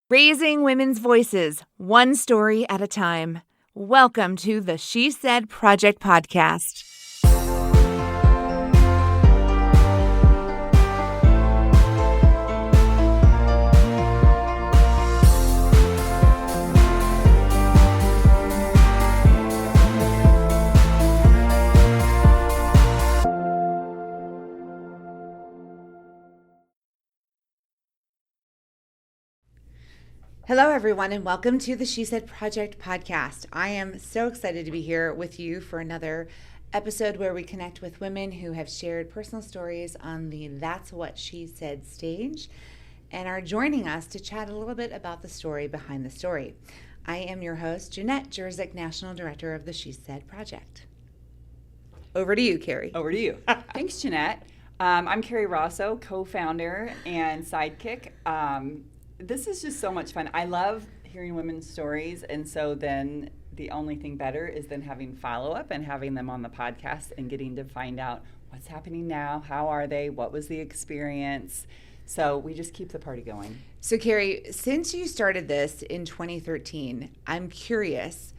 Raising women's voices, one story at a time. Welcome to the She Said Project podcast. Hello, everyone, and welcome to the She Said Project podcast. I am so excited to be here with you for another episode where we connect with women who have shared personal stories on the That's What She Said stage and are joining us to chat a little bit about the story behind the story. I am your host, Jenette Jerzik, National Director of the She Said Project. Over to you, Kerry. Over to you. Thanks, Jenette. I'm Kerry Rosso, co-founder and sidekick. This is just so much fun. I love hearing women's stories, and so then the only thing better is then having follow-up and having them on the podcast and getting to find out what's happening now, how are they, what was the experience. So we just keep the party going. So Kerry, since you started this in 2013, I'm curious,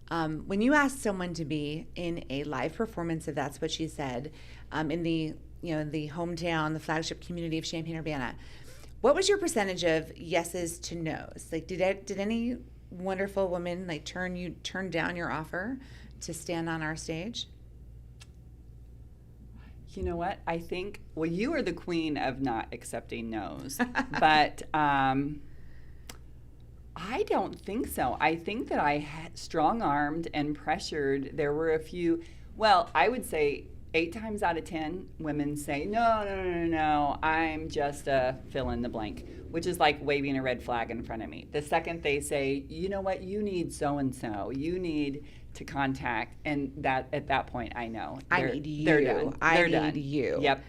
when you asked someone to be in a live performance of That's What She Said, in the hometown, the flagship community of Champaign-Urbana, what was your percentage of yeses to nos? Like, did any wonderful woman turn down your offer to stand on our stage? You know what? I think, well, you are the queen of not accepting no's, but I don't think so. I think that I strong-armed and pressured. There were a few, well, I would say 8 times out of 10, women say, no, I'm just a fill in the blank, which is like waving a red flag in front of me. The second they say, you know what, you need so-and-so, you need to contact, and that at that point, I know. I need you. They're done. I need you. Yep.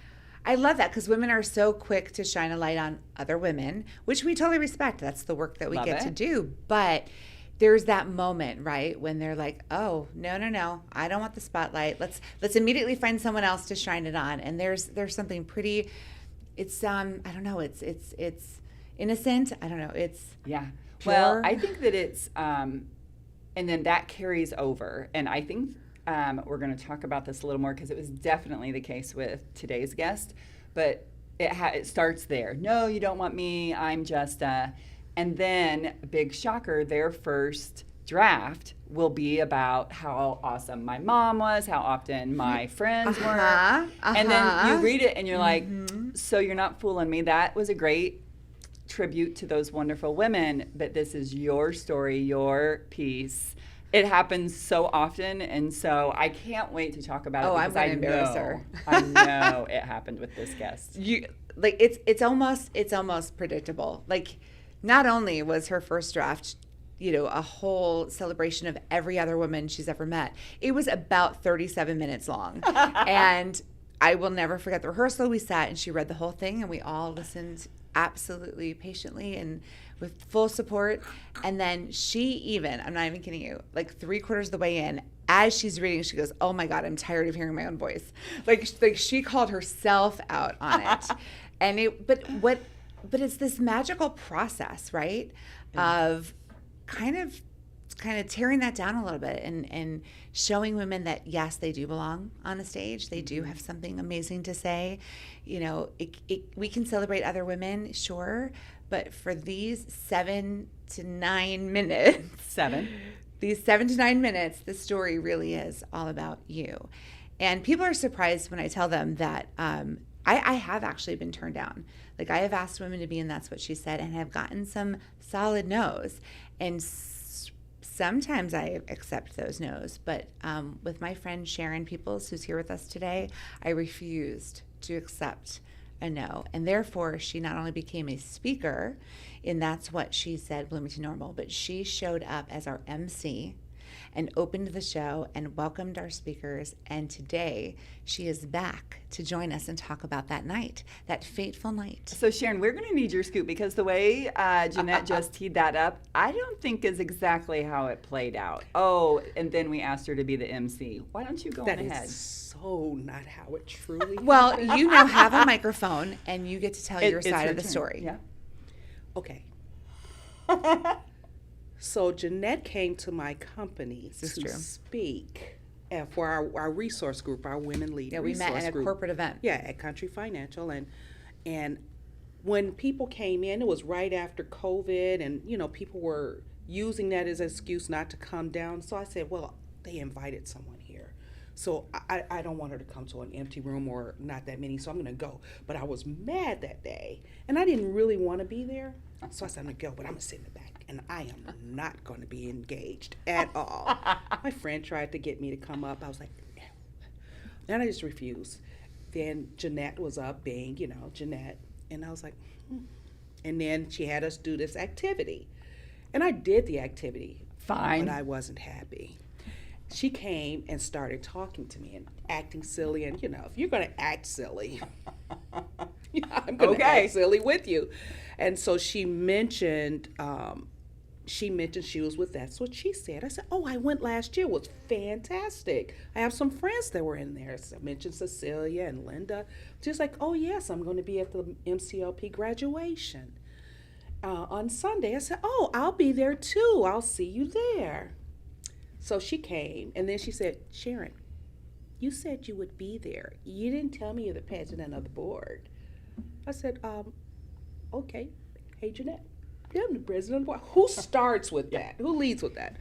I love that because women are so quick to shine a light on other women, which we totally respect. That's the work that we get to do. But there's that moment, right, when they're like, "Oh, no, I don't want the spotlight. Let's immediately find someone else to shine it on." And there's something pretty. It's I don't know. It's innocent. I don't know. It's yeah. Pure. Well, I think that it's and then that carries over, and I think we're going to talk about this a little more because it was definitely the case with today's guest, but it starts there. No, you don't want me. I'm just and then, big shocker, their first draft will be about how awesome my mom was, how often my friends were. And then you read it and you're like, so you're not fooling me. That was a great tribute to those wonderful women, but this is your story, your piece. It happens so often, and so I can't wait to talk about it because I'm going to embarrass her. I know it happened with this guest. It's almost predictable. Like, not only was her first draft, a whole celebration of every other woman she's ever met, it was about 37 minutes long. And I will never forget the rehearsal. We sat and she read the whole thing and we all listened absolutely patiently and with full support. And then she even, I'm not even kidding you, like 3/4 of the way in, as she's reading, she goes, "Oh my God, I'm tired of hearing my own voice." Like she called herself out on it. And but it's this magical process, right? Yeah. Of kind of tearing that down a little bit and showing women that, yes, they do belong on a stage. They do have something amazing to say. We can celebrate other women, sure, but for these 7 to 9 minutes, these 7 to 9 minutes, the story really is all about you. And people are surprised when I tell them that I have actually been turned down. Like, I have asked women to be in That's What She Said and have gotten some solid no's. And sometimes I accept those no's. But with my friend Sharon Peoples, who's here with us today, I refused to accept a no. And therefore, she not only became a speaker in That's What She Said Bloomington Normal, but she showed up as our MC and opened the show and welcomed our speakers. And today she is back to join us and talk about that night, that fateful night. So Sharon, we're going to need your scoop because the way Jenette just teed that up, I don't think is exactly how it played out. Oh, and then we asked her to be the MC. Why don't you go on ahead? That is so not how it truly Well, happened. you now have a microphone and you get to tell your side of the turn. story. Yeah. Okay. So Jenette came to my company This is to true. speak for our resource group, our women lead Yeah, we resource met in a group. corporate event. Yeah, at Country Financial, and when people came in, it was right after COVID, and people were using that as an excuse not to come down. So I said, well, they invited someone here, so I don't want her to come to an empty room or not that many, so I'm gonna go. But I was mad that day, and I didn't really want to be there, so I said I'm gonna go, but I'm gonna sit in the back, and I am not going to be engaged at all. My friend tried to get me to come up. I was like, no. And I just refused. Then Jenette was up being, Jenette. And I was like, And then she had us do this activity. And I did the activity. Fine. But I wasn't happy. She came and started talking to me and acting silly. And, if you're going to act silly, I'm going to act silly with you. And so she mentioned she was with That's What She Said. I said, oh, I went last year. It was fantastic. I have some friends that were in there. So I mentioned Cecilia and Linda. Just like, oh, yes, I'm going to be at the MCLP graduation on Sunday. I said, oh, I'll be there too. I'll see you there. So she came, and then she said, Sharon, you said you would be there. You didn't tell me you're the president of the board. I said, okay. Hey, Jenette. I'm the president of the board. Who starts with that? Who leads with that?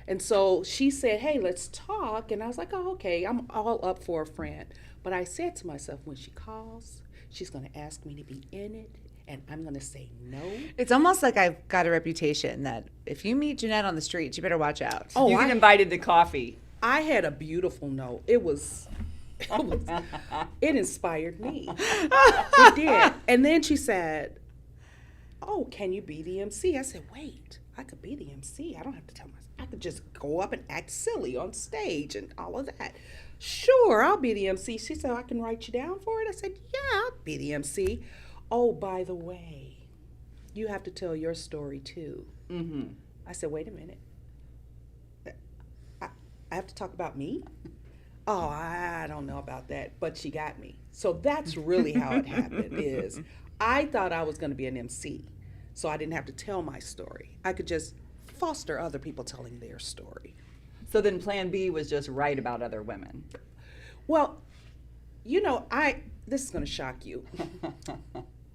And so she said, hey, let's talk. And I was like, oh, okay, I'm all up for a friend. But I said to myself, when she calls, she's going to ask me to be in it, and I'm going to say no. It's almost like I've got a reputation that if you meet Jenette on the street, you better watch out. Oh, you get invited to coffee. I had a beautiful note. It inspired me. It did. And then she said, oh, can you be the MC? I said, wait, I could be the MC. I don't have to tell myself. I could just go up and act silly on stage and all of that. Sure, I'll be the MC. She said, I can write you down for it. I said, yeah, I'll be the MC. Oh, by the way, you have to tell your story too. Mm-hmm. I said, wait a minute. I have to talk about me? Oh, I don't know about that, but she got me. So that's really how it happened is I thought I was going to be an MC, so I didn't have to tell my story. I could just foster other people telling their story. So then plan B was just write about other women. Well, this is going to shock you,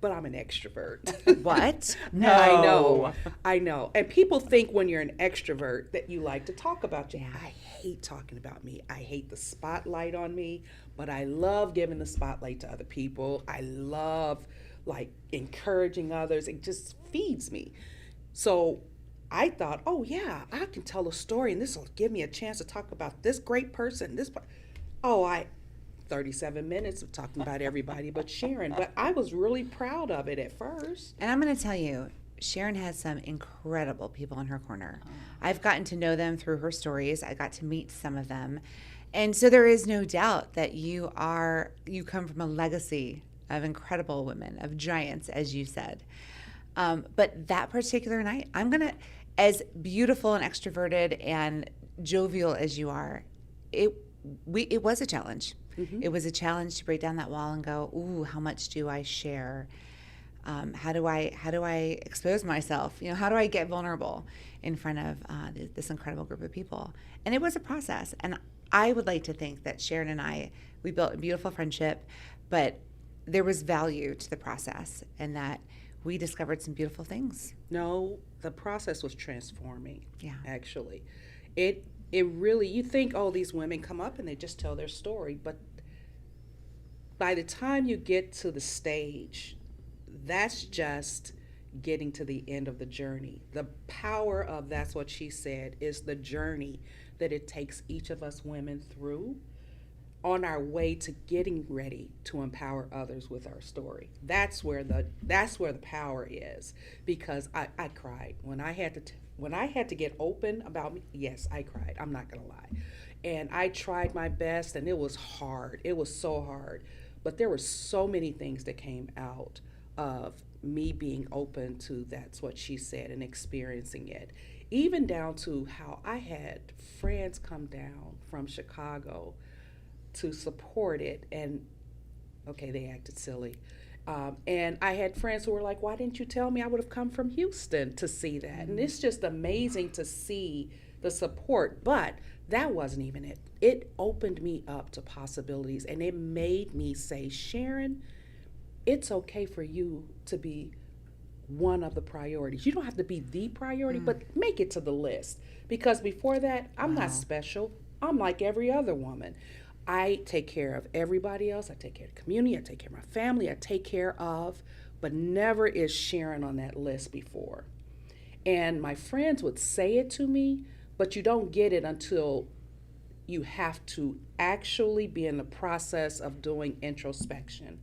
but I'm an extrovert. What? No. I know. And people think when you're an extrovert that you like to talk about you. I hate talking about me. I hate the spotlight on me, but I love giving the spotlight to other people. I love encouraging others. It just feeds me. So I thought, oh yeah, I can tell a story and this will give me a chance to talk about this great person. 37 minutes of talking about everybody but Sharon. But I was really proud of it at first. And I'm going to tell you, Sharon has some incredible people in her corner. I've gotten to know them through her stories. I got to meet some of them. And so there is no doubt that you come from a legacy of incredible women, of giants, as you said. But that particular night, as beautiful and extroverted and jovial as you are, it was a challenge. Mm-hmm. It was a challenge to break down that wall and go, ooh, how much do I share? How do I expose myself? How do I get vulnerable in front of this incredible group of people? And it was a process. And I would like to think that Sharon and we built a beautiful friendship, but there was value to the process and that we discovered some beautiful things. No, the process was transforming. Yeah. Actually. It really, you think, oh, these women come up and they just tell their story, but by the time you get to the stage, that's just getting to the end of the journey. The power of That's What She Said is the journey that it takes each of us women through on our way to getting ready to empower others with our story. That's where the power is, because I cried when I had to get open about me. Yes, I cried. I'm not gonna lie, and I tried my best, and it was hard. It was so hard, but there were so many things that came out of me being open to That's What She Said and experiencing it, even down to how I had friends come down from Chicago to support it, and okay, they acted silly, And I had friends who were like, why didn't you tell me? I would have come from Houston to see that. And it's just amazing to see the support. But that wasn't even it. It opened me up to possibilities, and it made me say, Sharon, it's okay for you to be one of the priorities. You don't have to be the priority, but make it to the list. Because before that, I'm not special. I'm like every other woman. I take care of everybody else. I take care of the community. I take care of my family. I take care of, but never is Sharon on that list before. And my friends would say it to me, but you don't get it until you have to actually be in the process of doing introspection.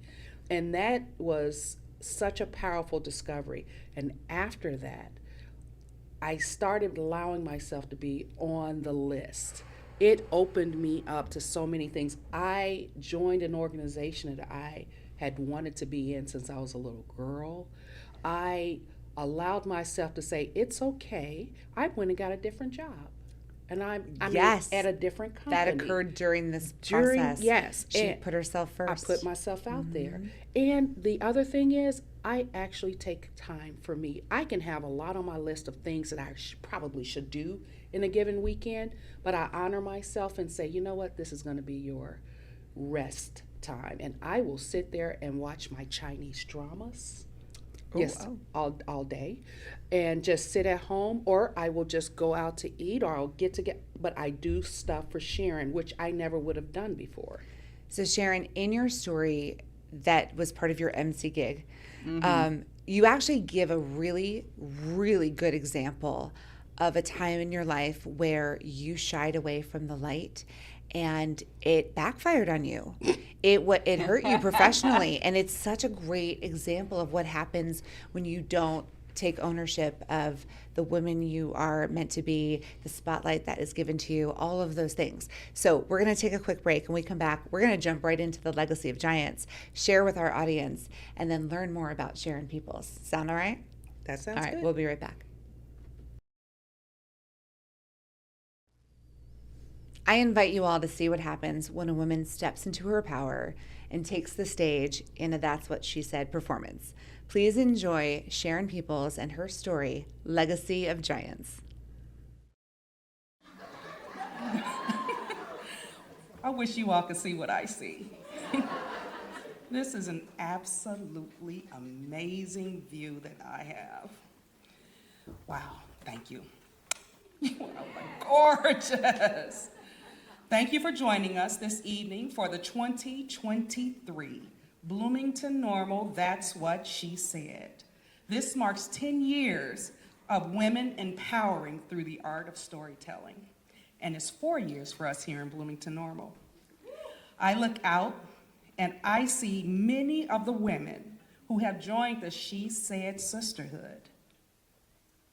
And that was such a powerful discovery. And after that, I started allowing myself to be on the list. It opened me up to so many things. I joined an organization that I had wanted to be in since I was a little girl. I allowed myself to say, it's okay. I went and got a different job. And I'm Yes. at a different company. That occurred during this process. Yes. She And put herself first. I put myself out there. And the other thing is, I actually take time for me. I can have a lot on my list of things that I probably should do in a given weekend, but I honor myself and say, you know what, this is going to be your rest time. And I will sit there and watch my Chinese dramas. All day, and just sit at home, or I will just go out to eat, or I'll get together. But I do stuff for Sharon, which I never would have done before. So Sharon, in your story that was part of your MC gig, you actually give a really, really good example of a time in your life where you shied away from the light and it backfired on you. It hurt you professionally, and it's such a great example of what happens when you don't take ownership of the woman you are meant to be, the spotlight that is given to you, all of those things. So we're going to take a quick break. When we come back, we're going to jump right into the legacy of giants, share with our audience, and then learn more about Sharon Peoples. Sound all right? That sounds all right, good. We'll be right back. I invite you all to see what happens when a woman steps into her power and takes the stage in a That's What She Said performance. Please enjoy Sharon Peoples and her story, Legacy of Giants. I wish you all could see what I see. This is an absolutely amazing view that I have. Wow, thank you. You are gorgeous. Thank you for joining us this evening for the 2023 Bloomington Normal That's What She Said. This marks 10 years of women empowering through the art of storytelling, and it's 4 years for us here in Bloomington Normal. I look out and I see many of the women who have joined the She Said sisterhood,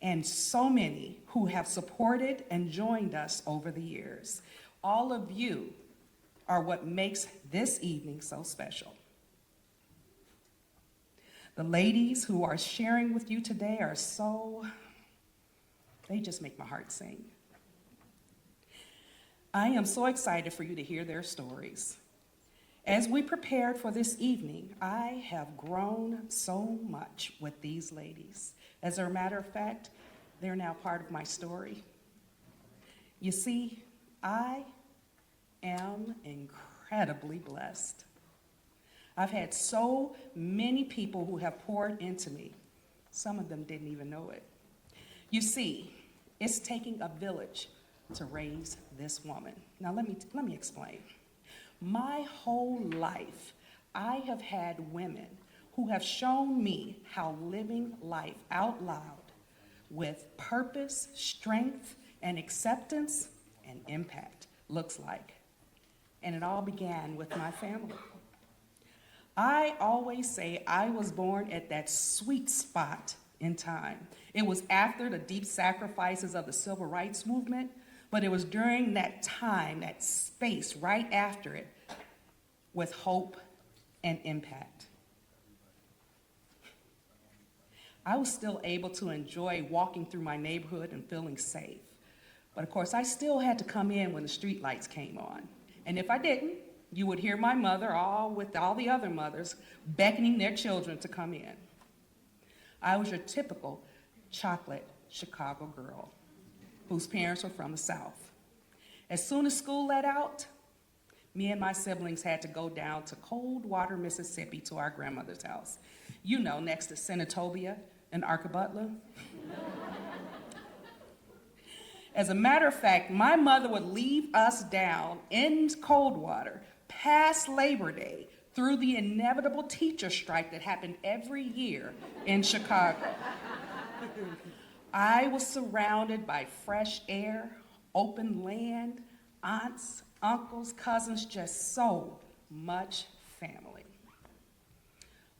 and so many who have supported and joined us over the years. All of you are what makes this evening so special. The ladies who are sharing with you today are they just make my heart sing. I am so excited for you to hear their stories. As we prepared for this evening, I have grown so much with these ladies. As a matter of fact, they're now part of my story. You see, I am incredibly blessed. I've had so many people who have poured into me. Some of them didn't even know it. You see, it's taking a village to raise this woman. Now let me explain. My whole life, I have had women who have shown me how living life out loud with purpose, strength, and acceptance and impact looks like. And it all began with my family. I always say I was born at that sweet spot in time. It was after the deep sacrifices of the civil rights movement, but it was during that time, that space right after it, with hope and impact. I was still able to enjoy walking through my neighborhood and feeling safe. But of course, I still had to come in when the street lights came on. And if I didn't, you would hear my mother, all with all the other mothers, beckoning their children to come in. I was your typical chocolate Chicago girl whose parents were from the South. As soon as school let out, me and my siblings had to go down to Coldwater, Mississippi to our grandmother's house. You know, next to Senatobia and Arcabutler. As a matter of fact, my mother would leave us down in Coldwater past Labor Day through the inevitable teacher strike that happened every year in Chicago. I was surrounded by fresh air, open land, aunts, uncles, cousins, just so much family.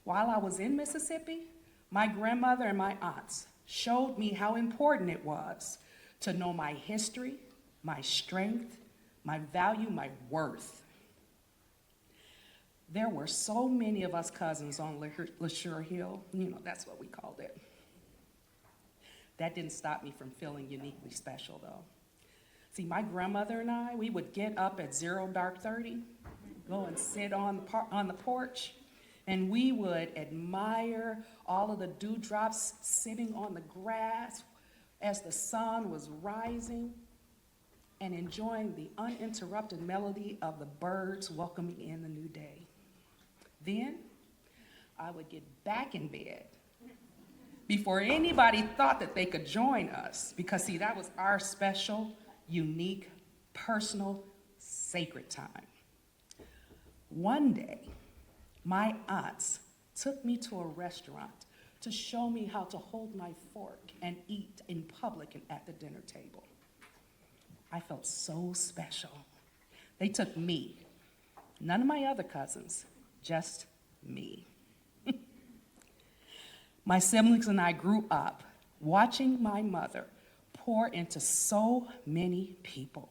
While I was in Mississippi, my grandmother and my aunts showed me how important it was to know my history, my strength, my value, my worth. There were so many of us cousins on LeSure Hill. You know, that's what we called it. That didn't stop me from feeling uniquely special, though. See, my grandmother and I, we would get up at 30, go and sit on the porch, and we would admire all of the dewdrops sitting on the grass as the sun was rising, and enjoying the uninterrupted melody of the birds welcoming in the new day. Then I would get back in bed before anybody thought that they could join us, because see, that was our special, unique, personal, sacred time. One day, my aunts took me to a restaurant to show me how to hold my fork and eat in public and at the dinner table. I felt so special. They took me, none of my other cousins, just me. My siblings and I grew up watching my mother pour into so many people.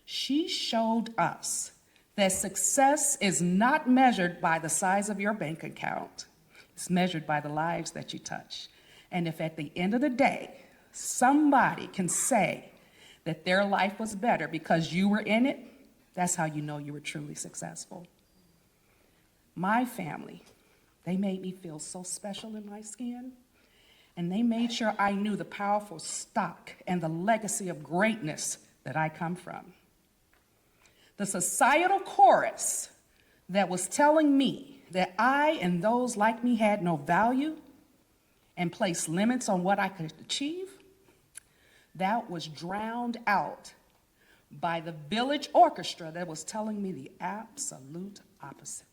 She showed us that success is not measured by the size of your bank account. It's measured by the lives that you touch. And if at the end of the day, somebody can say that their life was better because you were in it, that's how you know you were truly successful. My family, they made me feel so special in my skin, and they made sure I knew the powerful stock and the legacy of greatness that I come from. The societal chorus that was telling me that I and those like me had no value and placed limits on what I could achieve, that was drowned out by the village orchestra that was telling me the absolute opposite.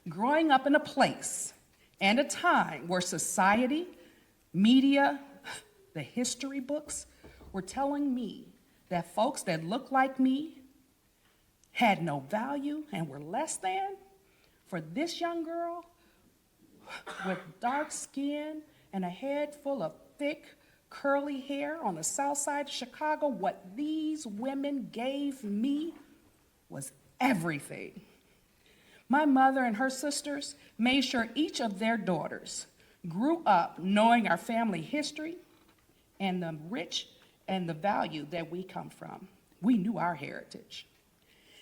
Growing up in a place and a time where society, media, the history books were telling me that folks that looked like me had no value and were less than, for this young girl with dark skin and a head full of thick, curly hair on the south side of Chicago, what these women gave me was everything. My mother and her sisters made sure each of their daughters grew up knowing our family history and the rich and the value that we come from. We knew our heritage.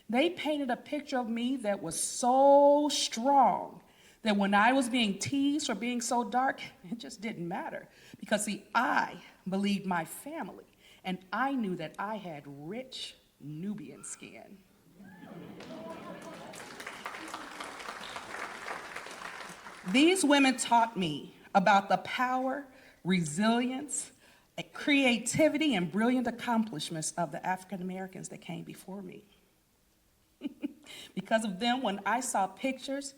They painted a picture of me that was so strong that when I was being teased for being so dark, it just didn't matter. Because see, I believed my family, and I knew that I had rich Nubian skin. These women taught me about the power, resilience, creativity, and brilliant accomplishments of the African Americans that came before me. Because of them, when I saw pictures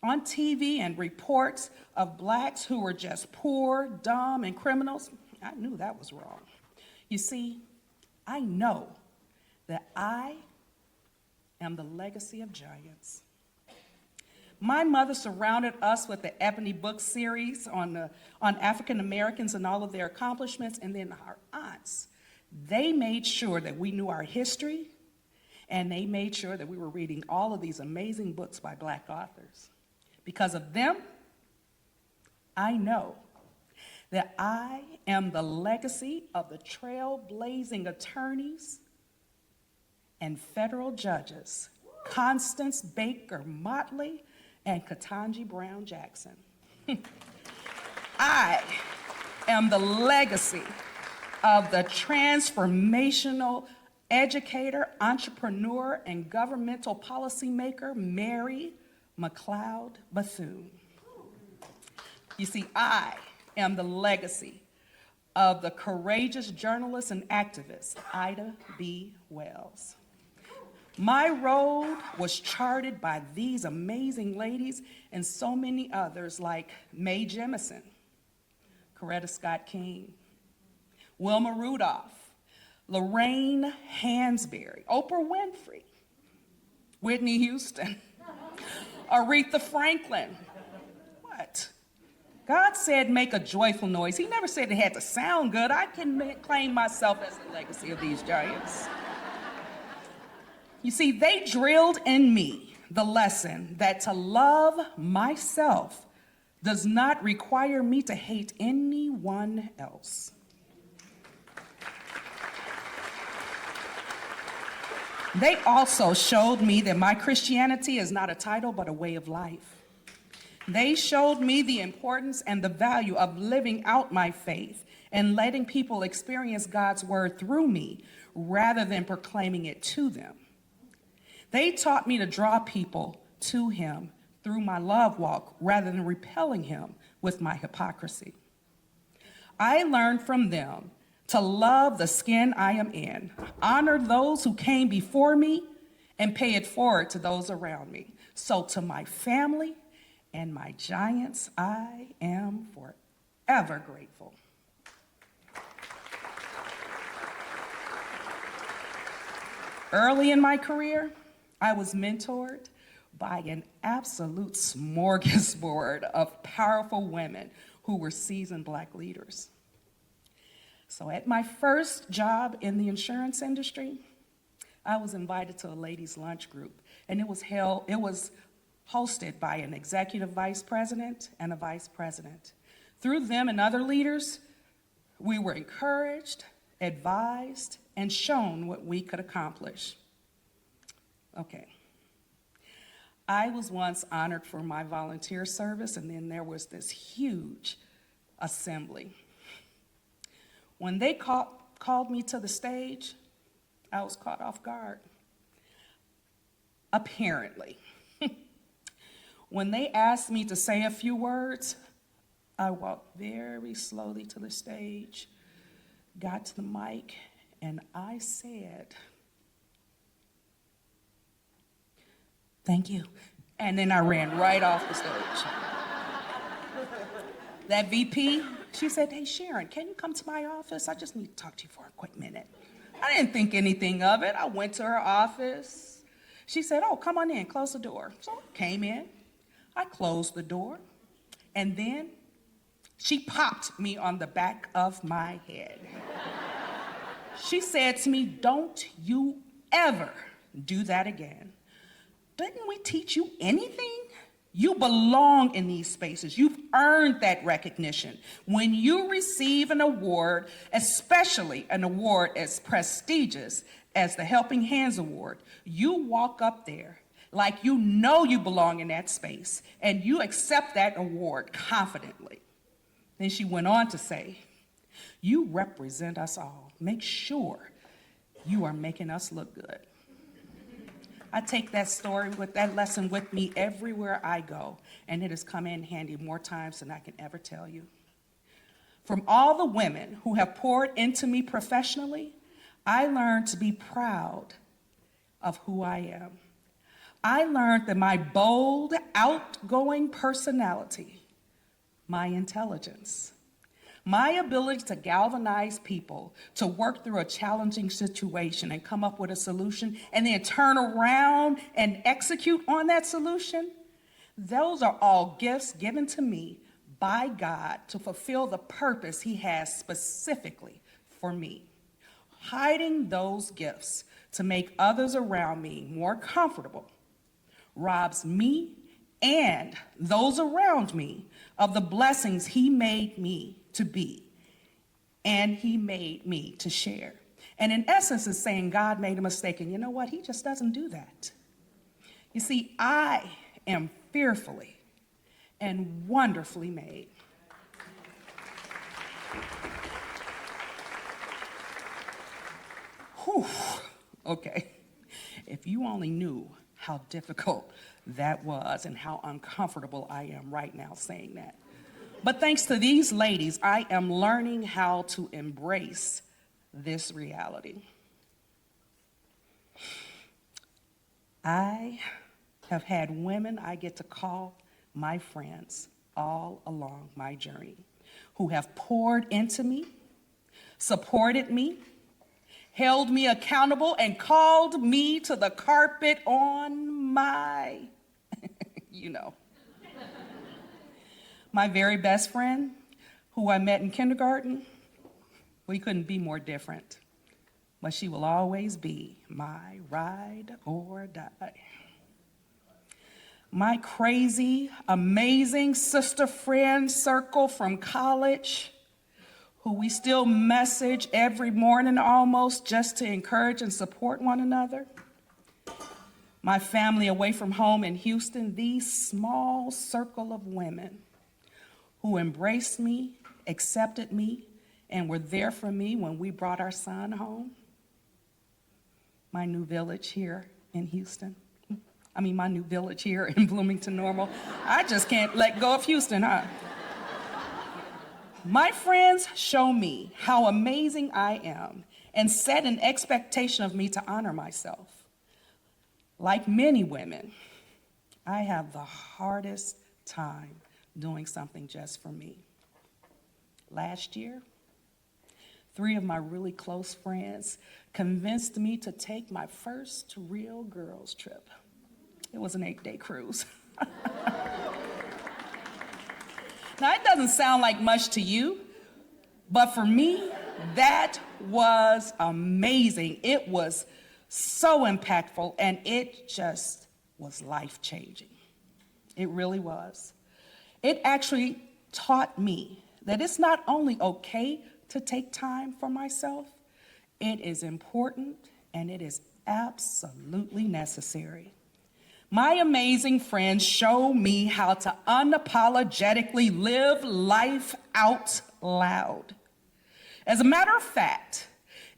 on TV and reports of blacks who were just poor, dumb, and criminals, I knew that was wrong. You see, I know that I am the legacy of giants. My mother surrounded us with the Ebony book series on African Americans and all of their accomplishments, and then our aunts. They made sure that we knew our history, and they made sure that we were reading all of these amazing books by Black authors. Because of them, I know that I am the legacy of the trailblazing attorneys and federal judges Constance Baker Motley, and Ketanji Brown Jackson. I am the legacy of the transformational educator, entrepreneur, and governmental policymaker, Mary McLeod Bethune. You see, I am the legacy of the courageous journalist and activist, Ida B. Wells. My road was charted by these amazing ladies and so many others like Mae Jemison, Coretta Scott King, Wilma Rudolph, Lorraine Hansberry, Oprah Winfrey, Whitney Houston, Aretha Franklin. What? God said make a joyful noise. He never said it had to sound good. I can claim myself as the legacy of these giants. You see, they drilled in me the lesson that to love myself does not require me to hate anyone else. They also showed me that my Christianity is not a title, but a way of life. They showed me the importance and the value of living out my faith and letting people experience God's word through me rather than proclaiming it to them. They taught me to draw people to him through my love walk rather than repelling him with my hypocrisy. I learned from them to love the skin I am in, honor those who came before me, and pay it forward to those around me. So to my family and my giants, I am forever grateful. Early in my career, I was mentored by an absolute smorgasbord of powerful women who were seasoned Black leaders. So at my first job in the insurance industry, I was invited to a ladies' lunch group, and it was hosted by an executive vice president and a vice president. Through them and other leaders, we were encouraged, advised, and shown what we could accomplish. Okay. I was once honored for my volunteer service, and then there was this huge assembly. When they called me to the stage, I was caught off guard. Apparently. When they asked me to say a few words, I walked very slowly to the stage, got to the mic, and I said, "Thank you." And then I ran right off the stage. That VP, she said, "Hey, Sharon, can you come to my office? I just need to talk to you for a quick minute." I didn't think anything of it. I went to her office. She said, "Oh, come on in, close the door." So I came in, I closed the door, and then she popped me on the back of my head. She said to me, "Don't you ever do that again. Didn't we teach you anything? You belong in these spaces. You've earned that recognition. When you receive an award, especially an award as prestigious as the Helping Hands Award, you walk up there like you know you belong in that space, and you accept that award confidently." Then she went on to say, "You represent us all. Make sure you are making us look good." I take that story with that lesson with me everywhere I go, and it has come in handy more times than I can ever tell you. From all the women who have poured into me professionally, I learned to be proud of who I am. I learned that my bold, outgoing personality, my intelligence, my ability to galvanize people to work through a challenging situation and come up with a solution and then turn around and execute on that solution, those are all gifts given to me by God to fulfill the purpose he has specifically for me. Hiding those gifts to make others around me more comfortable robs me and those around me of the blessings he made me to be and he made me to share. And in essence, it's saying God made a mistake, and you know what? He just doesn't do that. You see, I am fearfully and wonderfully made. Whew. Okay. If you only knew how difficult that was and how uncomfortable I am right now saying that. But thanks to these ladies, I am learning how to embrace this reality. I have had women I get to call my friends all along my journey who have poured into me, supported me, held me accountable, and called me to the carpet on my, My very best friend, who I met in kindergarten, we couldn't be more different, but she will always be my ride or die. My crazy, amazing sister friend circle from college, who we still message every morning almost just to encourage and support one another. My family away from home in Houston, the small circle of women who embraced me, accepted me, and were there for me when we brought our son home. My new village here in Houston. My new village here in Bloomington Normal. I just can't let go of Houston, huh? My friends show me how amazing I am and set an expectation of me to honor myself. Like many women, I have the hardest time doing something just for me. Last year, 3 of my really close friends convinced me to take my first real girls trip. It was an 8-day cruise. Now, it doesn't sound like much to you, but for me, that was amazing. It was so impactful, and it just was life-changing. It really was. It actually taught me that it's not only okay to take time for myself, it is important and it is absolutely necessary. My amazing friends show me how to unapologetically live life out loud. As a matter of fact,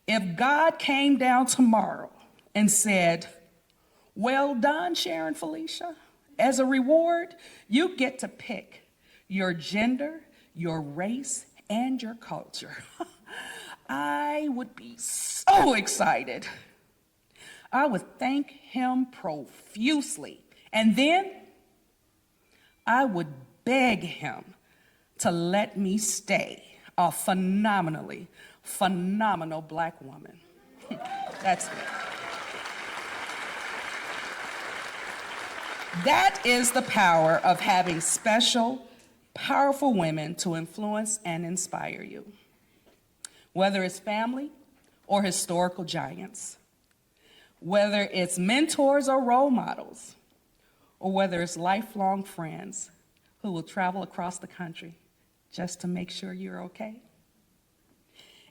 if God came down tomorrow and said, "Well done, Sharon Felicia. As a reward, you get to pick your gender, your race, and your culture," I would be so excited. I would thank him profusely. And then I would beg him to let me stay a phenomenal Black woman. That's me. That is the power of having special, powerful women to influence and inspire you. Whether it's family or historical giants, whether it's mentors or role models, or whether it's lifelong friends who will travel across the country just to make sure you're okay.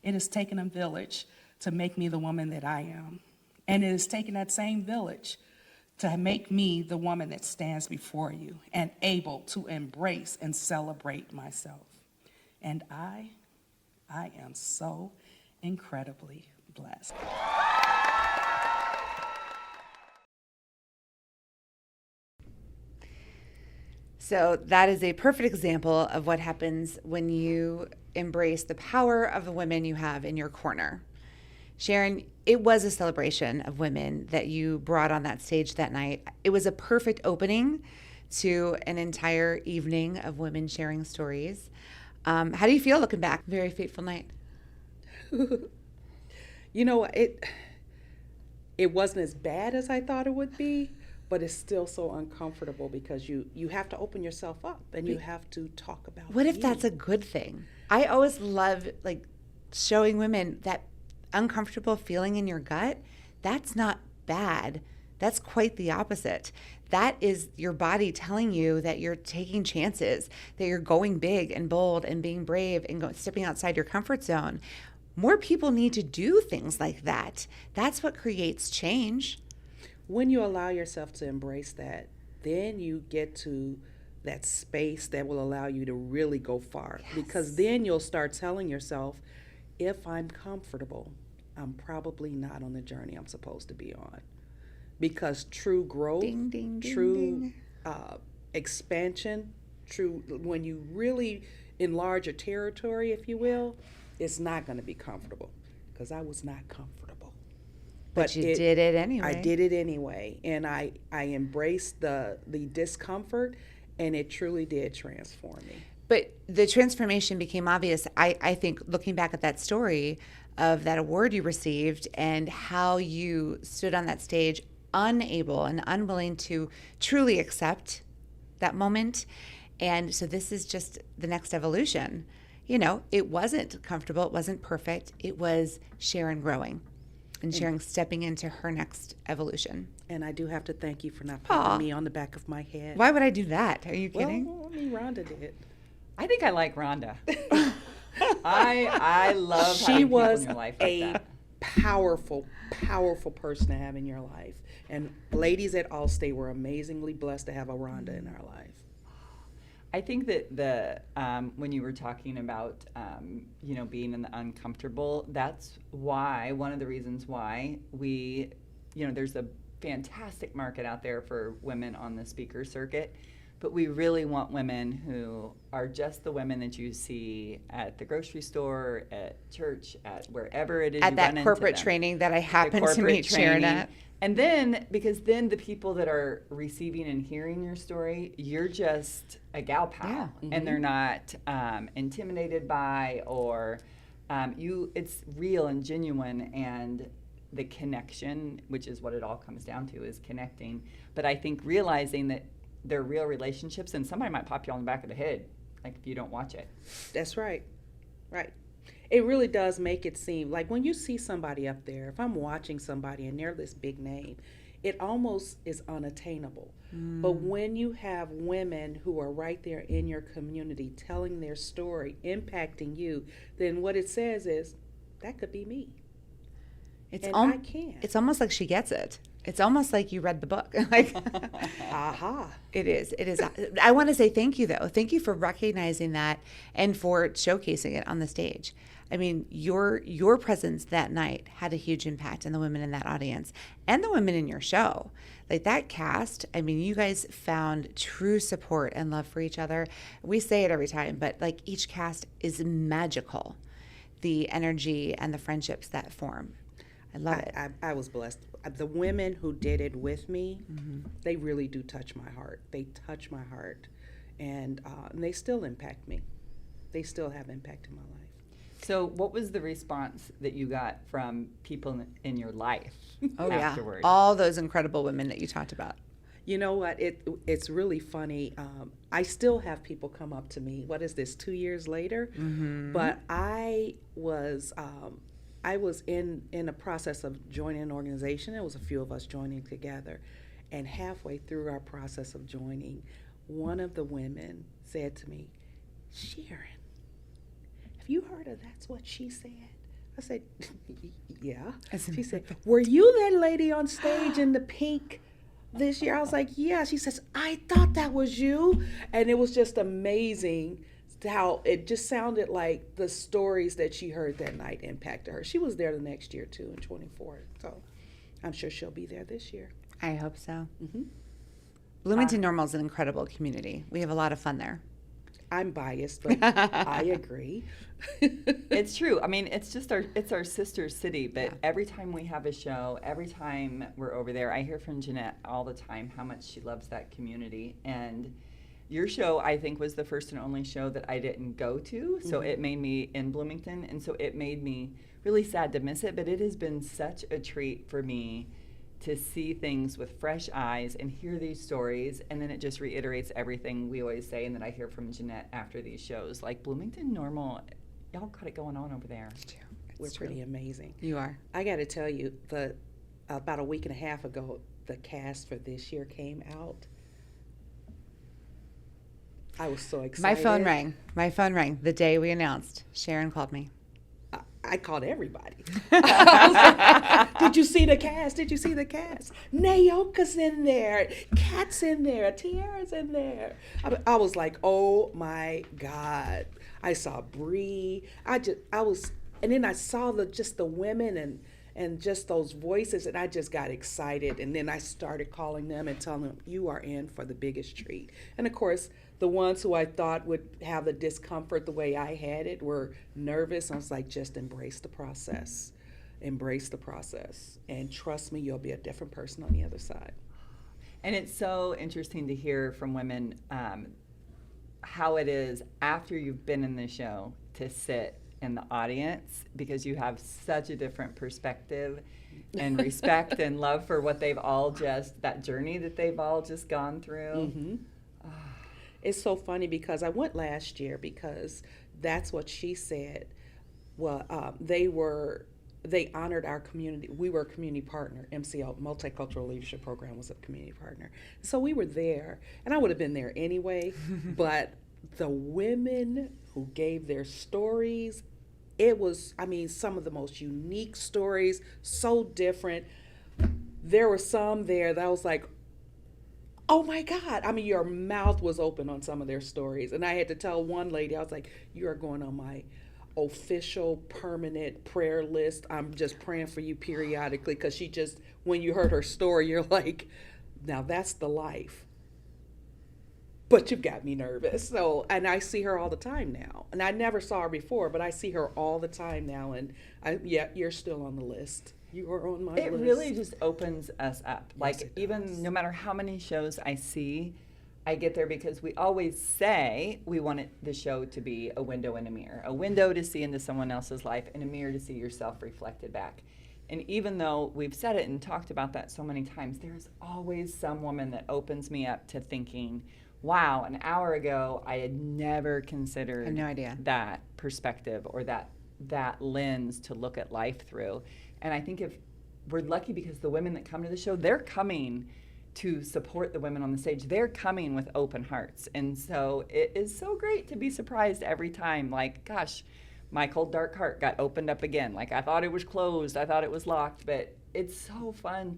It has taken a village to make me the woman that I am. And it has taken that same village to make me the woman that stands before you and able to embrace and celebrate myself. And I am so incredibly blessed. So that is a perfect example of what happens when you embrace the power of the women you have in your corner. Sharon, it was a celebration of women that you brought on that stage that night. It was a perfect opening to an entire evening of women sharing stories. How do you feel looking back? Very fateful night. It wasn't as bad as I thought it would be, but it's still so uncomfortable because you have to open yourself up and you have to talk about What if that's a good thing? I always love showing women that uncomfortable feeling in your gut. That's not bad. That's quite the opposite. That is your body telling you that you're taking chances, that you're going big and bold and being brave and stepping outside your comfort zone. More people need to do things like that. That's what creates change. when you allow yourself to embrace that, then you get to that space that will allow you to really go far. Yes. Because then you'll start telling yourself, if I'm comfortable, I'm probably not on the journey I'm supposed to be on. Because true growth, Ding, ding, ding, true ding. Expansion, true, when you really enlarge a territory, if you will, it's not going to be comfortable. Because I was not comfortable. But you did it anyway. I did it anyway. And I embraced the discomfort, and it truly did transform me. But the transformation became obvious, I think, looking back at that story of that award you received and how you stood on that stage unable and unwilling to truly accept that moment. And so this is just the next evolution. You know, it wasn't comfortable. It wasn't perfect. It was Sharon growing and Sharon stepping into her next evolution. And I do have to thank you for not patting me on the back of my head. Why would I do that? Are you kidding? Well, I mean, Rhonda did. I think I like Rhonda. I love She having people was in your life like that. powerful, powerful person to have in your life. And ladies at Allstate were amazingly blessed to have a Rhonda in our life. I think that when you were talking about being in the uncomfortable, that's why one of the reasons why we, there's a fantastic market out there for women on the speaker circuit, but we really want women who are just the women that you see at the grocery store, at church, at wherever it is. At you that run into corporate them. training that I happened to meet Sharon at. And then, because then the people that are receiving and hearing your story, you're just a gal pal. Yeah. Mm-hmm. And they're not intimidated by or it's real and genuine, and the connection, which is what it all comes down to, is connecting. But I think realizing that they're real relationships, and somebody might pop you on the back of the head, like if you don't watch it. That's right. Right. It really does make it seem like when you see somebody up there, if I'm watching somebody and they're this big name, it almost is unattainable. But when you have women who are right there in your community telling their story, impacting you, then what it says is, that could be me. I can. It's almost like she gets it. It's almost like you read the book. Like, aha. It is. It is. I want to say thank you, though. Thank you for recognizing that and for showcasing it on the stage. I mean, your presence that night had a huge impact on the women in that audience and the women in your show. Like that cast, I mean, you guys found true support and love for each other. We say it every time, but like each cast is magical. The energy and the friendships that form. I love it. I was blessed. The women who did it with me, they really do touch my heart. They touch my heart. And they still impact me. They still have impact in my life. So what was the response that you got from people in your life afterward? Yeah. All those incredible women that you talked about. You know what? It's really funny. I still have people come up to me. What is this, 2 years later? But I was in a process of joining an organization. There was a few of us joining together. And halfway through our process of joining, one of the women said to me, Sharon, have you heard of That's What She Said? I said, yeah. She said, were you that lady on stage in the pink this year? I was like, yeah. She says, I thought that was you. And it was just amazing how it just sounded like the stories that she heard that night impacted her. She was there the next year too, in 24. So I'm sure she'll be there this year. I hope so. Bloomington Normal is an incredible community. We have a lot of fun there. I'm biased, but I agree. It's true. I mean, it's our sister city, but every time we have a show, every time we're over there, I hear from Jenette all the time how much she loves that community. And your show, I think, was the first and only show that I didn't go to, so it made me in Bloomington, and so it made me really sad to miss it, but it has been such a treat for me to see things with fresh eyes and hear these stories, and then it just reiterates everything we always say and that I hear from Jenette after these shows. Like, Bloomington Normal, y'all got it going on over there. We're pretty amazing. You are. I got to tell you, about a week and a half ago, the cast for this year came out. I was so excited. My phone rang the day we announced. Sharon called me. I called everybody. I was like, did you see the cast? Did you see the cast? Naoka's in there. Kat's in there. Tiara's in there. I was like, oh my God. I saw Bree. And then I saw just the women and just those voices, and I just got excited. And then I started calling them and telling them, you are in for the biggest treat. And of course, the ones who I thought would have the discomfort the way I had it were nervous. I was like, just embrace the process. Embrace the process. And trust me, you'll be a different person on the other side. And it's so interesting to hear from women how it is after you've been in the show to sit in the audience, because you have such a different perspective and respect and love for what they've all that journey that they've all just gone through. Mm-hmm. It's so funny because I went last year because that's what she said. Well, they honored our community. We were a community partner. MCL, Multicultural Leadership Program, was a community partner. So we were there, and I would have been there anyway, but the women who gave their stories, it was, some of the most unique stories, so different. There were some there that I was like, oh my God. Your mouth was open on some of their stories. And I had to tell one lady, I was like, you are going on my official permanent prayer list. I'm just praying for you periodically, because she just, when you heard her story, you're like, now that's the life. But you've got me nervous. So, and I see her all the time now. And I never saw her before, but I see her all the time now. And you're still on the list. You are on my list. It really just opens us up. Yes, even no matter how many shows I see, I get there because we always say we want the show to be a window and a mirror, a window to see into someone else's life and a mirror to see yourself reflected back. And even though we've said it and talked about that so many times, there's always some woman that opens me up to thinking, wow, an hour ago I had never considered I have no idea. that perspective or that lens to look at life through. And I think if we're lucky, because the women that come to the show, they're coming to support the women on the stage. They're coming with open hearts. And so it is so great to be surprised every time. Like, gosh, my cold, dark heart got opened up again. Like, I thought it was closed. I thought it was locked. But it's so fun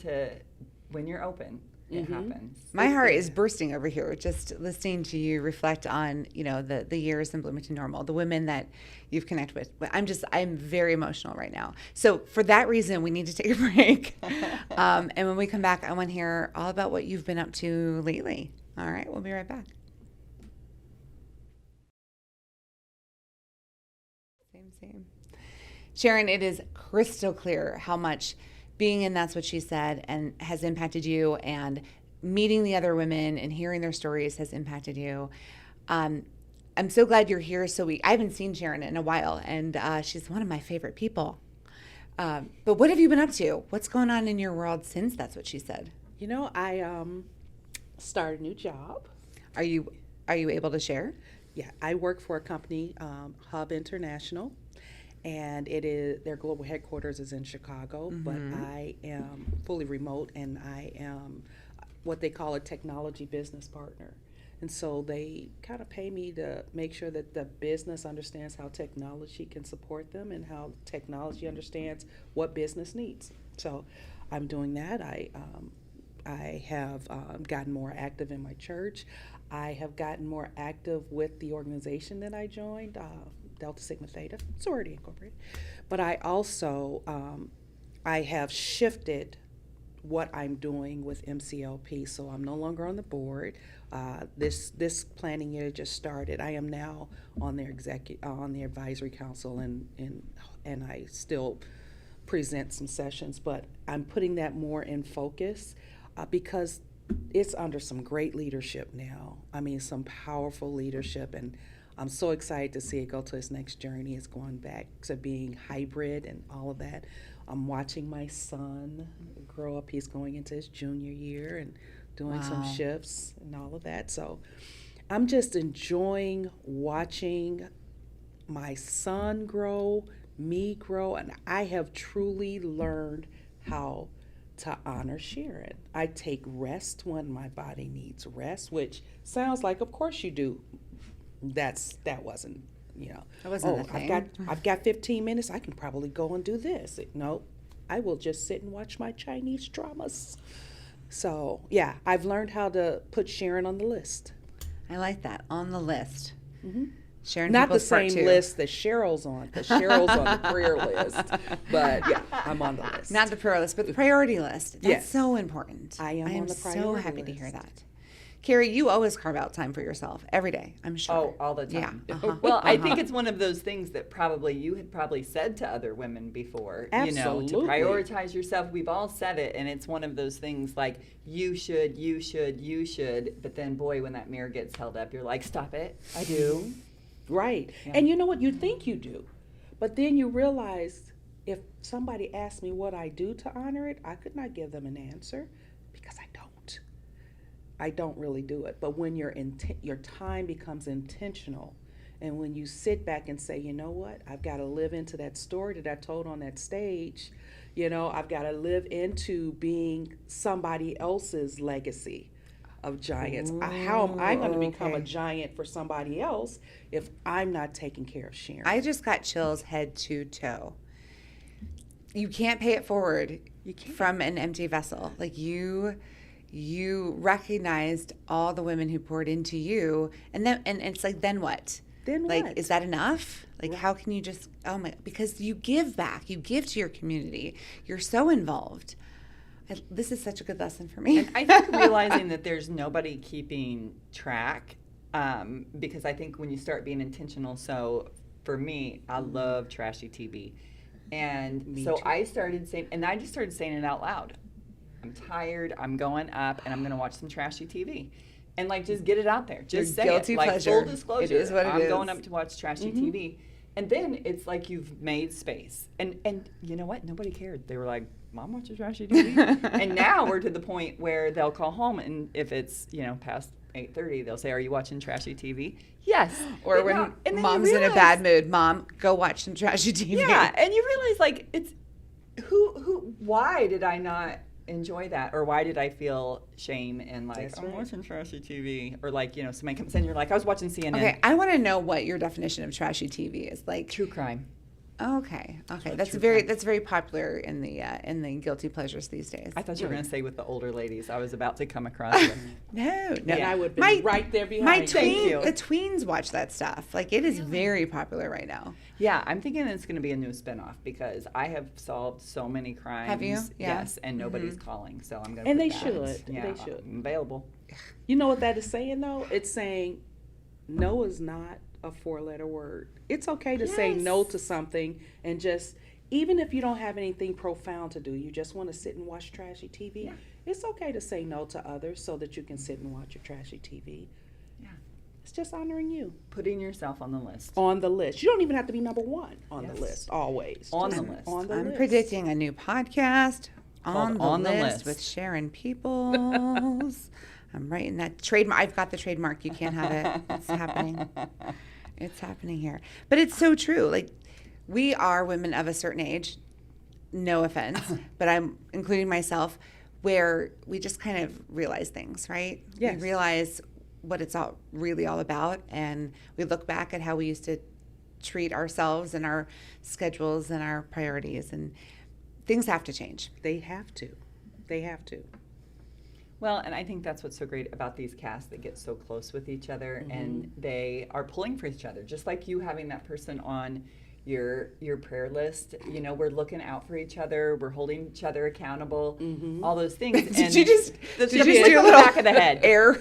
when you're open, it happens. My heart is bursting over here just listening to you reflect on, the years in Bloomington Normal, the women that you've connected with. I'm very emotional right now. So for that reason, we need to take a break. And when we come back, I want to hear all about what you've been up to lately. All right, we'll be right back. Same. Sharon, it is crystal clear how much being in That's What She Said and has impacted you, and meeting the other women and hearing their stories has impacted you. I'm so glad you're here. I haven't seen Sharon in a while, and she's one of my favorite people. But what have you been up to? What's going on in your world since That's What She Said? I started a new job. Are you able to share? Yeah, I work for a company, Hub International. And their global headquarters is in Chicago, but I am fully remote, and I am what they call a technology business partner. And so they kind of pay me to make sure that the business understands how technology can support them and how technology understands what business needs. So I'm doing that. I have gotten more active in my church. I have gotten more active with the organization that I joined, Delta Sigma Theta, sorority incorporated. But I also, I have shifted what I'm doing with MCLP, so I'm no longer on the board. This planning year just started. I am now on their advisory council, and I still present some sessions, but I'm putting that more in focus because it's under some great leadership now. Some powerful leadership, and I'm so excited to see it go to its next journey. It's going back to being hybrid and all of that. I'm watching my son grow up. He's going into his junior year and doing some shifts and all of that. So I'm just enjoying watching my son grow, me grow, and I have truly learned how to honor Sharon. I take rest when my body needs rest, which sounds like, of course you do. That wasn't That wasn't the thing. I've got 15 minutes. I can probably go and do this. No, I will just sit and watch my Chinese dramas. So, yeah, I've learned how to put Sharon on the list. I like that, on the list. Mm-hmm. Sharon Not the Peoples Part same 2. list that Cheryl's on, because Cheryl's on the prayer list. But, yeah, I'm on the list. Not the prayer list, but the priority list. That's Yes. so important. I am on the so priority happy to hear list. that. Carrie, you always carve out time for yourself every day, I'm sure. Oh, all the time. Yeah. Uh-huh. Well, I think it's one of those things that probably you had probably said to other women before. Absolutely. To prioritize yourself. We've all said it, and it's one of those things like you should. But then, boy, when that mirror gets held up, you're like, stop it. I do. Right. Yeah. And you know what? You think you do. But then you realize if somebody asked me what I do to honor it, I could not give them an answer because I don't. I don't really do it. But when your time becomes intentional, and when you sit back and say, you know what, I've got to live into that story that I told on that stage. I've got to live into being somebody else's legacy of giants. How am I going to become a giant for somebody else if I'm not taking care of Sharon? I just got chills head to toe. You can't pay it forward from an empty vessel. Like you recognized all the women who poured into you, and it's like, then what? Then like, what? Is that enough? Like, Right. how can you just, because you give back, you give to your community, you're so involved. This is such a good lesson for me. And I think realizing that there's nobody keeping track, because I think when you start being intentional, so for me, I love trashy TV. And Me so too. I started saying, and I just started saying it out loud. I'm tired, I'm going up, and I'm going to watch some trashy TV. And like, just get it out there. Just Your say guilty it. Like, pleasure. full disclosure. It is what it I'm is. going up to watch trashy TV. And then it's like you've made space. And you know what? Nobody cared. They were like, Mom watches trashy TV. And now we're to the point where they'll call home, and if it's, past 8:30, they'll say, are you watching trashy TV? Yes. Or But when now- and then you mom's in a realize- bad mood, Mom, go watch some trashy TV. Yeah, and you realize, like, it's why did I not enjoy that, or why did I feel shame and like, That's I'm right. watching trashy TV, or like, somebody comes in, you're like, I was watching CNN. Okay, I want to know what your definition of trashy TV is. Like, True crime. okay, that's true very crime. popular in the guilty pleasures these days. I thought you were going to say with the older ladies. I was about to come across it. No. And Yeah. I would have been right there behind Thank you. The tweens watch that stuff. Like, it is very popular right now. Yeah, I'm thinking it's going to be a new spinoff because I have solved so many crimes. Have you? Yeah. Yes, and nobody's calling, so I'm going to. And they that. should. Yeah, They should. I'm available. You know what that is saying, though? It's saying no is not a four-letter word. It's okay to say no Yes. to something and just, even if you don't have anything profound to do, you just want to sit and watch trashy TV, Yeah. it's okay to say no to others so that you can sit and watch your trashy TV. Yeah. It's just honoring you. Putting yourself on the list. On the list. You don't even have to be number one on Yes. the list, always. On Just the list. On the I'm list. predicting a new podcast Called on the list with Sharon Peoples. I'm writing that trademark. I've got the trademark. You can't have it. It's happening. It's happening here. But it's so true. Like, we are women of a certain age, no offense, but I'm including myself, where we just kind of realize things, right? Yes. We realize what it's really all about, and we look back at how we used to treat ourselves and our schedules and our priorities, and things have to change. They have to. They have to. Well, and I think that's what's so great about these casts that get so close with each other, and they are pulling for each other. Just like you having that person on your prayer list, we're looking out for each other, we're holding each other accountable, all those things. Did you just the do a little little back of the head? air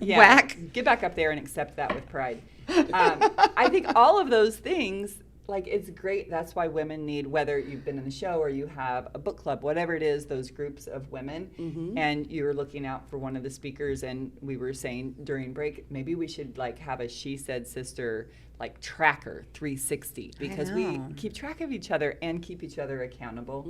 Yeah, whack? Get back up there and accept that with pride. I think all of those things, like, it's great. That's why women need, whether you've been in the show or you have a book club, whatever it is, those groups of women, and you're looking out for one of the speakers, and we were saying during break, maybe we should like have a She Said Sister like tracker 360, because we know. keep track of each other and keep each other accountable.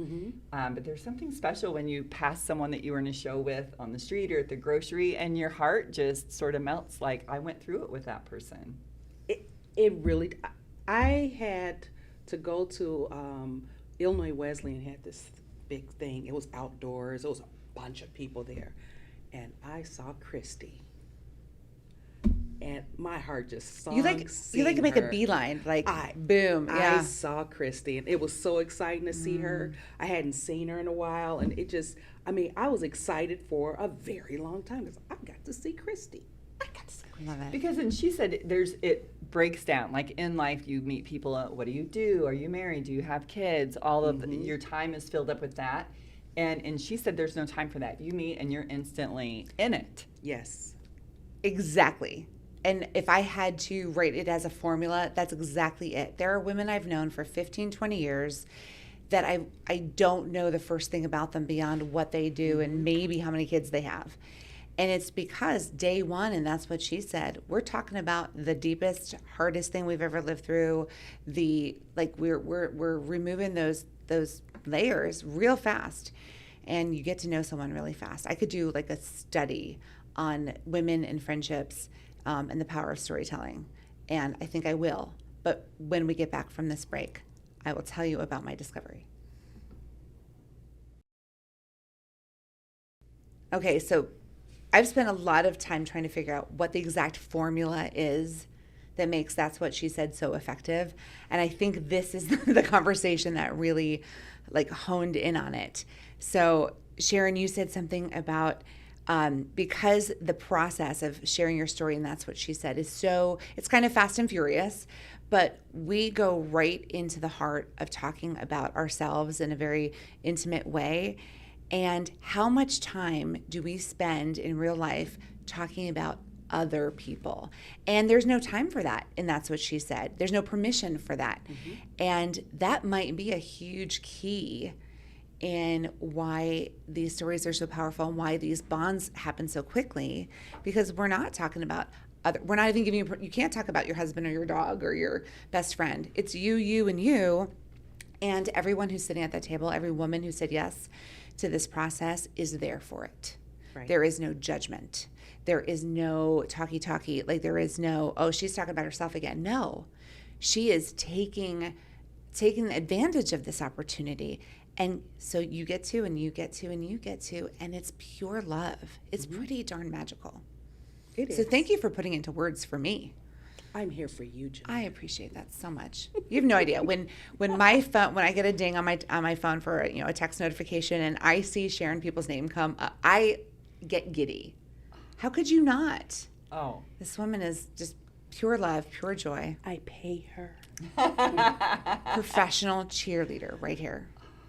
But there's something special when you pass someone that you were in a show with on the street or at the grocery, and your heart just sort of melts, like, I went through it with that person. It really. I had to go to Illinois Wesleyan had this big thing. It was outdoors. It was a bunch of people there, and I saw Christy. and my heart just sunk. You like make a beeline, like boom. Yeah. I saw Christy, and it was so exciting to see her. I hadn't seen her in a while, and it just, I mean, I was excited for a very long time because I got to see Christy. I got to see Christy. Love it. Because, and she said it breaks down. Like in life, you meet people, what do you do? Are you married? Do you have kids? All of your time is filled up with that. And she said there's no time for that. You meet and you're instantly in it. Yes. Exactly. And if I had to rate it as a formula, that's exactly it. There are women I've known for 15, 20 years that I don't know the first thing about them beyond what they do and maybe how many kids they have. And it's because day one, and that's what she said, we're talking about the deepest, hardest thing we've ever lived through. We're removing those layers real fast, and you get to know someone really fast. I could do like a study on women and friendships and the power of storytelling, and I think I will. But when we get back from this break, I will tell you about my discovery. Okay, so I've spent a lot of time trying to figure out what the exact formula is that makes That's What She Said so effective. And I think this is the conversation that really like honed in on it. So Sharon, you said something about because the process of sharing your story, and That's What She Said, it's kind of fast and furious, but we go right into the heart of talking about ourselves in a very intimate way. And how much time do we spend in real life talking about other people? And there's no time for that. And That's What She Said. There's no permission for that. Mm-hmm. And that might be a huge key in why these stories are so powerful and why these bonds happen so quickly, because we're not talking about we're not even giving you can't talk about your husband or your dog or your best friend. It's you, and you. And everyone who's sitting at that table, every woman who said yes to this process is there for it. Right. There is no judgment. There is no talky. Like there is no, oh, she's talking about herself again. No, she is taking advantage of this opportunity. And so you get to, and you get to, and you get to, and it's pure love. It's pretty darn magical. It is. So thank you for putting into words for me. I'm here for you, Jenette. I appreciate that so much. You have no idea when my phone, when I get a ding on my phone for a text notification and I see Sharon Peoples' name come up, I get giddy. How could you not? Oh, this woman is just pure love, pure joy. I pay her. Professional cheerleader right here.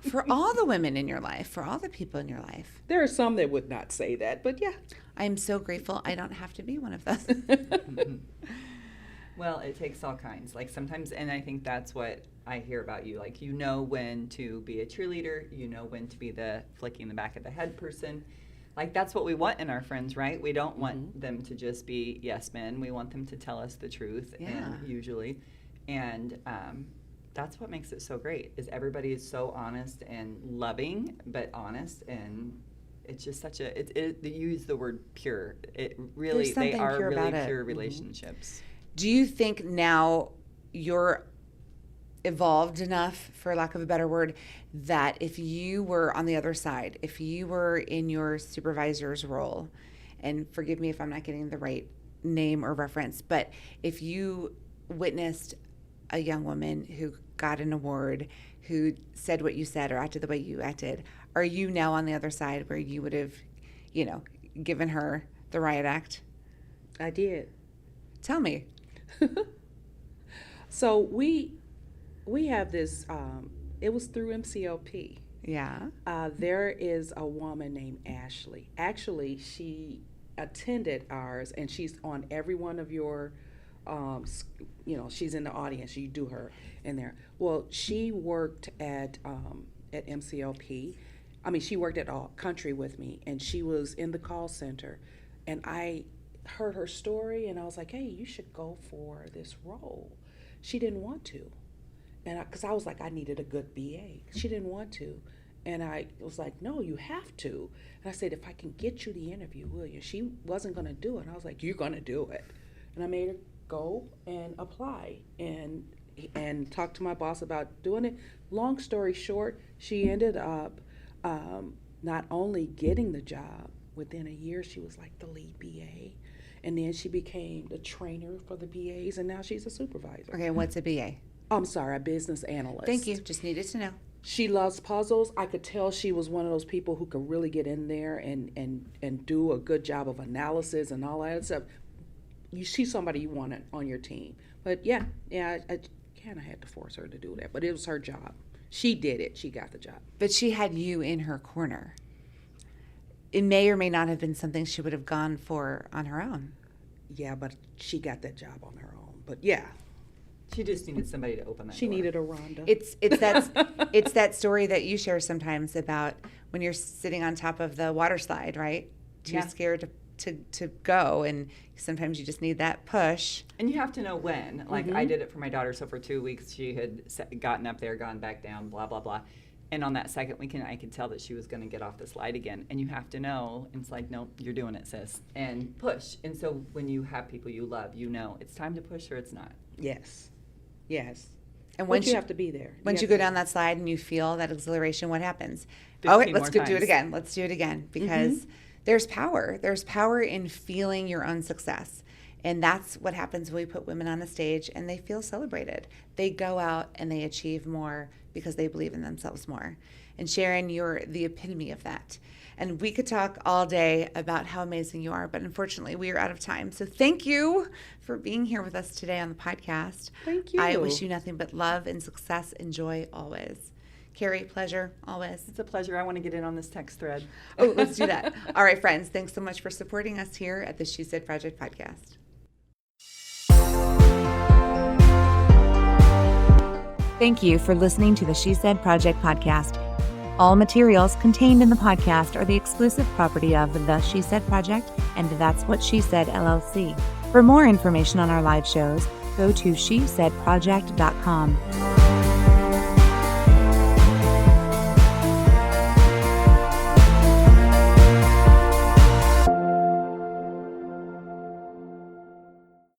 For all the women in your life, for all the people in your life. There are some that would not say that, but yeah. I'm so grateful I don't have to be one of those. Well, it takes all kinds. Like sometimes, and I think that's what I hear about you. Like, you know when to be a cheerleader, you know when to be the flicking the back of the head person. Like, that's what we want in our friends, right? We don't want them to just be yes men. We want them to tell us the truth, and usually. And that's what makes it so great, is everybody is so honest and loving, but honest, and it's just such a, you use the word pure. It really, they are really pure relationships. Do you think now you're evolved enough, for lack of a better word, that if you were on the other side, if you were in your supervisor's role, and forgive me if I'm not getting the right name or reference, but if you witnessed a young woman who got an award, who said what you said or acted the way you acted, are you now on the other side where you would have, given her the riot act? I did. Tell me. So we have this, it was through MCLP. Yeah. There is a woman named Ashley. Actually, she attended ours, and she's on every one of your, she's in the audience. You do her in there. Well, she worked at MCLP. I mean, she worked at All Country with me, and she was in the call center. And I heard her story, and I was like, hey, you should go for this role. She didn't want to. And because I was like, I needed a good BA. She didn't want to. And I was like, no, you have to. And I said, if I can get you the interview, will you? She wasn't going to do it. And I was like, you're going to do it. And I made her go and apply and talk to my boss about doing it. Long story short, she ended up not only getting the job, within a year she was like the lead BA. And then she became the trainer for the BAs, and now she's a supervisor. Okay, what's a BA? I'm sorry, a business analyst. Thank you. Just needed to know. She loves puzzles. I could tell she was one of those people who could really get in there and do a good job of analysis and all that stuff. She's somebody you want on your team. But yeah, I kind of had to force her to do that. But it was her job. She did it. She got the job. But she had you in her corner. It may or may not have been something she would have gone for on her own. Yeah, but she got that job on her own. But yeah. She just needed somebody to open that She door. needed a Rhonda. It's that story that you share sometimes about when you're sitting on top of the water slide, right? Too scared to go, and sometimes you just need that push. And you have to know when. Like I did it for my daughter. So for 2 weeks, she had gotten up there, gone back down, blah, blah, blah. And on that second weekend, I could tell that she was going to get off the slide again. And you have to know. And it's like, no, you're doing it, sis. And push. And so when you have people you love, you know it's time to push or it's not. Yes. And Once you have to be there. Once you go down that slide and you feel that exhilaration, what happens? 15 Okay, let's more go do it times. again. Let's do it again, because there's power. There's power in feeling your own success. And that's what happens when we put women on a stage and they feel celebrated. They go out and they achieve more because they believe in themselves more. And Sharon, you're the epitome of that. And we could talk all day about how amazing you are, but unfortunately we are out of time. So thank you for being here with us today on the podcast. Thank you. I wish you nothing but love and success and joy always. Kerry, pleasure always. It's a pleasure. I want to get in on this text thread. Oh, let's do that. All right, friends, thanks so much for supporting us here at the She Said Project podcast. Thank you for listening to the She Said Project podcast. All materials contained in the podcast are the exclusive property of the She Said Project and That's What She Said LLC. For more information on our live shows, go to shesaidproject.com.